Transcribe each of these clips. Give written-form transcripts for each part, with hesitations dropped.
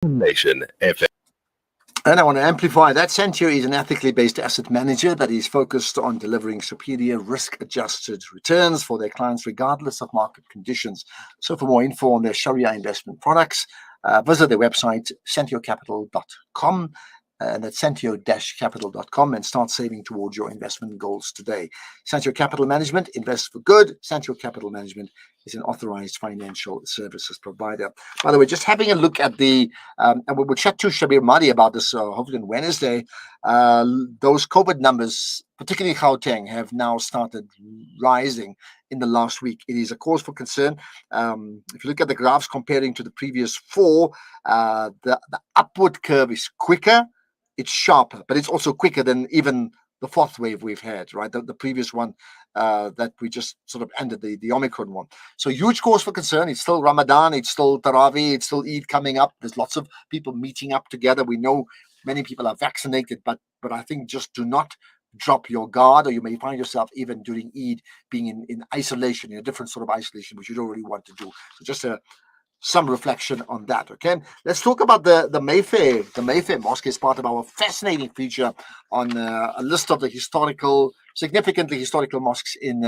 Nation FM. And I want to amplify that. Sentio is an ethically based asset manager that is focused on delivering superior risk-adjusted returns for their clients, regardless of market conditions. So for more info on their Sharia investment products, visit their website, sentiocapital.com. And that's sentio-capital.com, and start saving towards your investment goals today. Sentio Capital Management invests for good. Sentio Capital Management is an authorized financial services provider. By the way, just having a look at the, and we'll chat to Shabir Mahdi about this hopefully on Wednesday. Those COVID numbers, particularly Gauteng, have now started rising in the last week. It is a cause for concern. If you look at the graphs comparing to the previous four, the upward curve is quicker. It's sharper, but it's also quicker than even the fourth wave we've had, right? The previous one that we just sort of ended, the Omicron one. So huge cause for concern. It's still Ramadan, it's still Taraweeh, it's still Eid coming up. There's lots of people meeting up together. We know many people are vaccinated, but I think just do not drop your guard, or you may find yourself even during Eid being in isolation, in a different sort of isolation, which you don't really want to do. So just some reflection on that. Okay, let's talk about the Mayfair. The Mayfair Mosque is part of our fascinating feature on a list of the significantly historical mosques in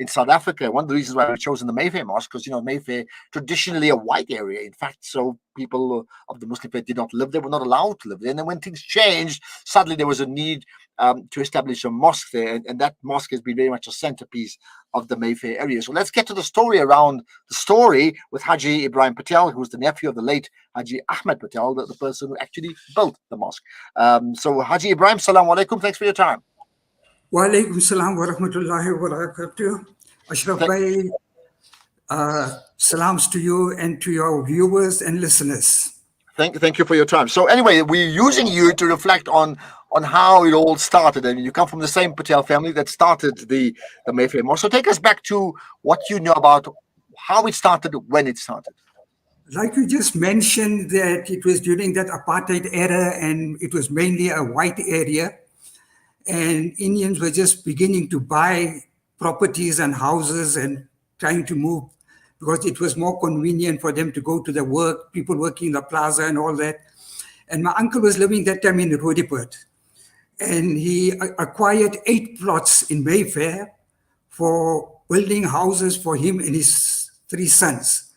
South Africa. One of the reasons why we've chosen the Mayfair Mosque, because Mayfair traditionally a white area. In fact, so people of the Muslim faith did not live there, were not allowed to live there. And then when things changed, suddenly there was a need to establish a mosque there, and that mosque has been very much a centerpiece of the Mayfair area. So let's get to the story around the story with Haji Ebrahim Patel, who's the nephew of the late Haji Ahmed Patel, the person who actually built the mosque. So Haji Ebrahim, salam alaikum. Thanks for your time. Wa alaikum salam wa rahmatullahi wa barakatuh. Ashraf bhai, salams to you and to your viewers and listeners. Thank you for your time. So anyway, we're using you to reflect on how it all started. And you come from the same Patel family that started the Mayfair Mosque. So take us back to what you know about how it started, when it started. Like you just mentioned, that it was during that apartheid era, and it was mainly a white area. And Indians were just beginning to buy properties and houses and trying to move, because it was more convenient for them to go to the work, people working in the plaza and all that. And my uncle was living that time in Roodepoort. And he acquired 8 plots in Mayfair for building houses for him and his 3 sons.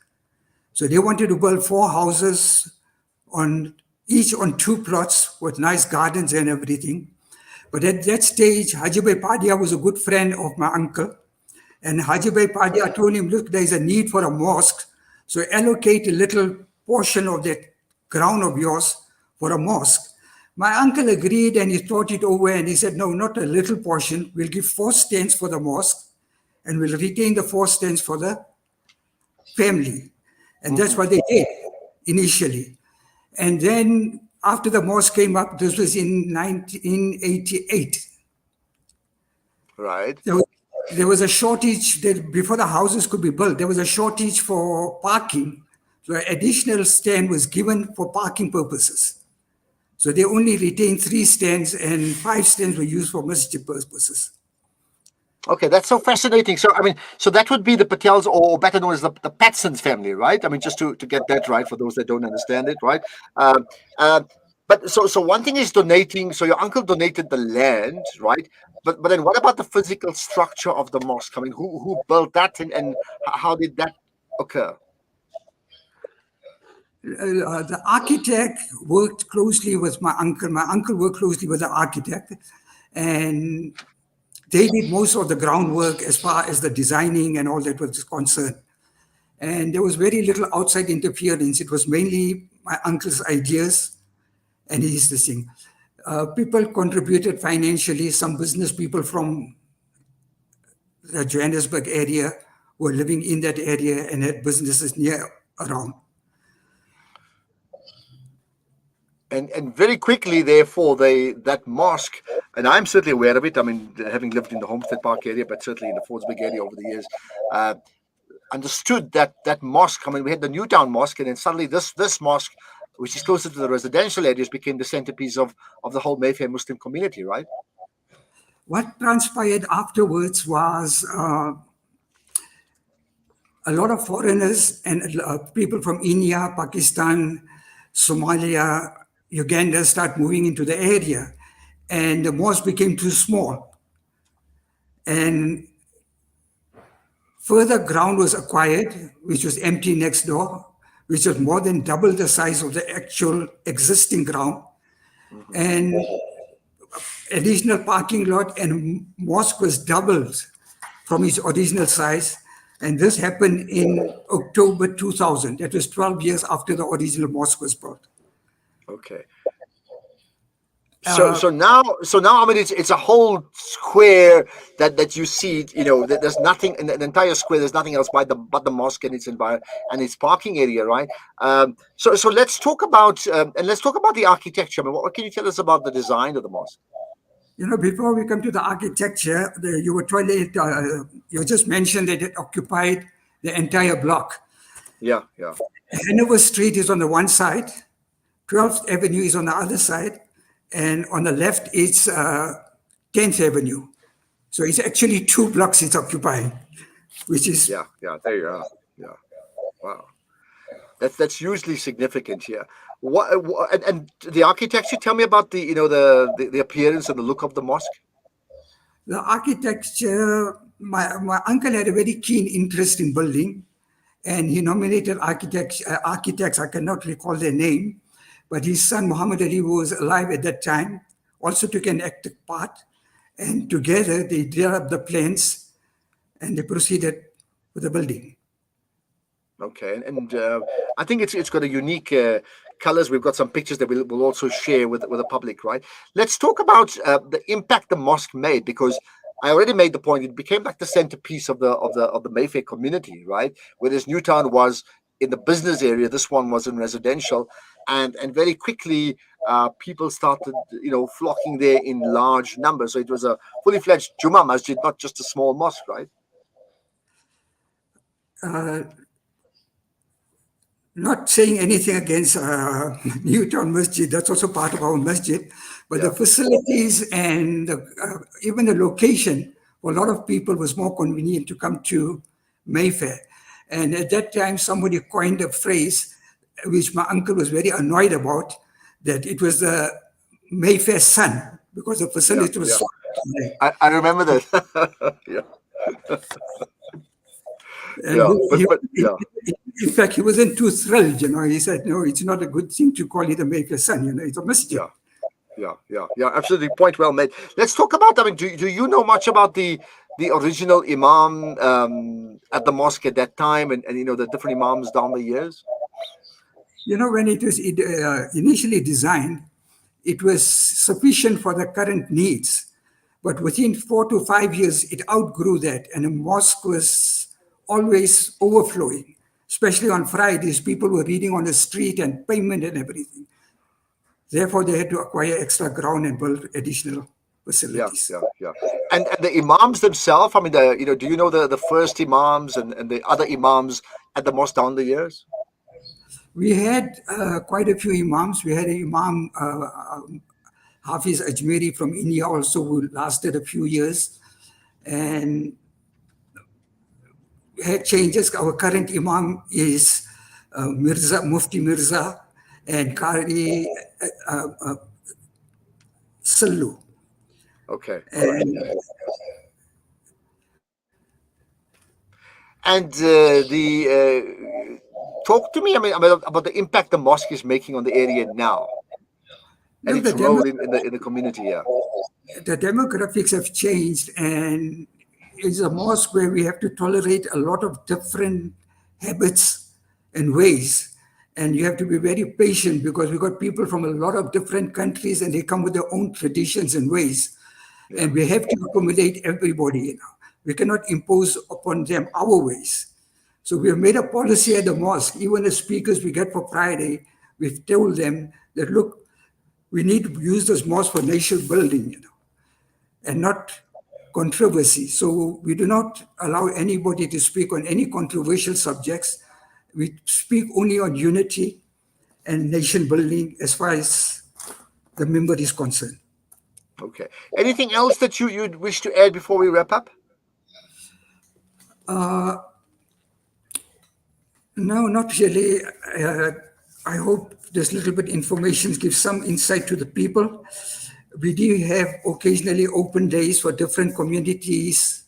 So they wanted to build 4 houses, each on 2 plots with nice gardens and everything. But at that stage, Haji Patel was a good friend of my uncle. And Haji Patel told him, look, there's a need for a mosque. So allocate a little portion of that ground of yours for a mosque. My uncle agreed, and he thought it over, and he said, no, not a little portion. We'll give 4 stands for the mosque, and we'll retain the 4 stands for the family. And that's what they did initially. And then after the mosque came up, this was in 1988. Right. There was a shortage before the houses could be built. There was a shortage for parking. So an additional stand was given for parking purposes. So they only retained 3 stands, and 5 stands were used for masjid purposes. Okay, that's so fascinating. So, so that would be the Patels, or better known as the Patsons family, right? Just to get that right for those that don't understand it, right? But so one thing is donating. So your uncle donated the land, right? But then what about the physical structure of the mosque? Who built that, and how did that occur? The architect worked closely with my uncle. My uncle worked closely with the architect, and they did most of the groundwork as far as the designing and all that was concerned. And there was very little outside interference. It was mainly my uncle's ideas and his thing. People contributed financially. Some business people from the Johannesburg area were living in that area and had businesses near around. And very quickly, therefore, that mosque, and I'm certainly aware of it. Having lived in the Homestead Park area, but certainly in the Fordsburg area over the years, understood that mosque. We had the Newtown Mosque, and then suddenly this mosque, which is closer to the residential areas, became the centerpiece of the whole Mayfair Muslim community, right? What transpired afterwards was a lot of foreigners and people from India, Pakistan, Somalia, Uganda start moving into the area, and the mosque became too small. And further ground was acquired, which was empty next door, which was more than double the size of the actual existing ground. And additional parking lot and mosque was doubled from its original size. And this happened in October 2000. That was 12 years after the original mosque was built. Okay. So now I mean it's a whole square that you see, there's nothing in the entire square, there's nothing else but the mosque and its environment and its parking area, right? So let's talk about and let's talk about the architecture. I mean, what can you tell us about the design of the mosque? Before we come to the architecture, you just mentioned that it occupied the entire block. Yeah. Hanover Street is on the one side, 12th Avenue is on the other side, and on the left is 10th Avenue. So it's actually 2 blocks it's occupying, which is... Yeah, there you are. Yeah, wow. That's hugely significant here. And the architecture, tell me about the appearance and the look of the mosque. The architecture, my uncle had a very keen interest in building, and he nominated architects, I cannot recall their name, but his son Muhammad Ali, who was alive at that time, also took an active part, and together they developed the plans and they proceeded with the building. Okay, and I think it's got a unique colors. We've got some pictures that we'll also share with the public, right? Let's talk about the impact the mosque made, because I already made the point. It became like the centerpiece of the Mayfair community, right? Whereas Newtown was in the business area, this one was in residential, and very quickly people started flocking there in large numbers. So it was a fully fledged Jumu'ah masjid, not just a small mosque, right? Not saying anything against Newtown Masjid, that's also part of our masjid, but the facilities and even the location for a lot of people was more convenient to come to Mayfair. And at that time, somebody coined a phrase, which my uncle was very annoyed about, that it was the Mayfair sun, because the facility was so... I remember that. Yeah. In fact, he wasn't too thrilled, He said, no, it's not a good thing to call it a Mayfair sun, it's a masjid. Yeah, absolutely. Point well made. Let's talk about, I mean, do you know much about the original imam at the mosque at that time and the different imams down the years? When it was initially designed, it was sufficient for the current needs. But within 4 to 5 years, it outgrew that, and the mosque was always overflowing, especially on Fridays. People were reading on the street and pavement and everything. Therefore, they had to acquire extra ground and build additional facilities. Yeah. And the imams themselves, I mean, do you know the first imams and the other imams at the mosque down the years? We had quite a few imams. We had an imam, Hafiz Ajmeri from India also, who lasted a few years. And we had changes. Our current imam is Mufti Mirza and Qari Sallu. Okay. And talk to me, I mean, about the impact the mosque is making on the area now, and its role in the community. Yeah. The demographics have changed, and it's a mosque where we have to tolerate a lot of different habits and ways, and you have to be very patient because we've got people from a lot of different countries, and they come with their own traditions and ways, and we have to accommodate everybody. We cannot impose upon them our ways. So we have made a policy at the mosque. Even the speakers we get for Friday, we've told them that, look, we need to use this mosque for nation building, and not controversy. So we do not allow anybody to speak on any controversial subjects. We speak only on unity and nation building as far as the member is concerned. Okay. Anything else that you'd wish to add before we wrap up? No, not really. I hope this little bit information gives some insight to the people. We do have occasionally open days for different communities,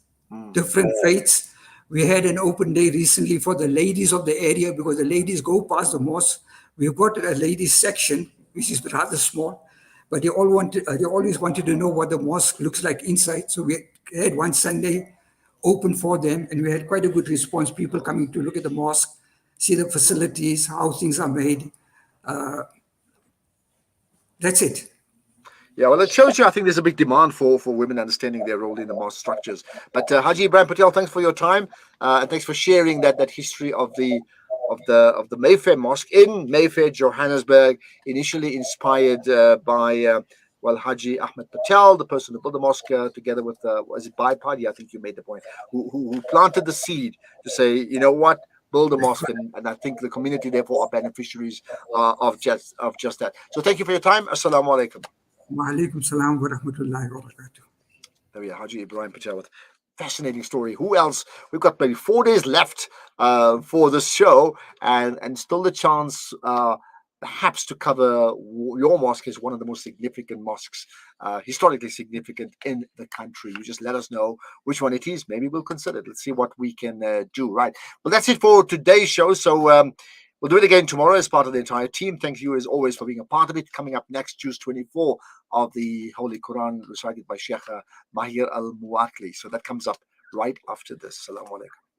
different faiths. We had an open day recently for the ladies of the area because the ladies go past the mosque. We've got a ladies section, which is rather small, but they always wanted to know what the mosque looks like inside. So we had one Sunday open for them, and we had quite a good response. People coming to look at the mosque, see the facilities, how things are made. That's it. Yeah, well, it shows you. I think there's a big demand for women understanding their role in the mosque structures. But Haji Ebrahim Patel, thanks for your time, and thanks for sharing that history of the Mayfair Mosque in Mayfair, Johannesburg, initially inspired by Haji Ahmed Patel, the person who built the mosque, together with was it Bai Party? I think you made the point, who planted the seed to say, you know what, build a mosque, and I think the community therefore are beneficiaries of just that. So thank you for your time. Assalamu alaikum. Wa alaikum salam wa rahmatullahi wa barakatuh. There we are, Haji Ebrahim Patel with fascinating story. Who else? We've got maybe 4 days left for this show, and still the chance, perhaps, to cover your mosque is one of the most significant mosques, historically significant in the country. You just let us know which one it is. Maybe we'll consider it. Let's see what we can do. Right. Well, that's it for today's show. So. We'll do it again tomorrow as part of the entire team. Thank you as always for being a part of it. Coming up next, Juz 24 of the Holy Quran recited by Sheikh Mahir Al-Muwakli. So that comes up right after this. Assalamu alaikum.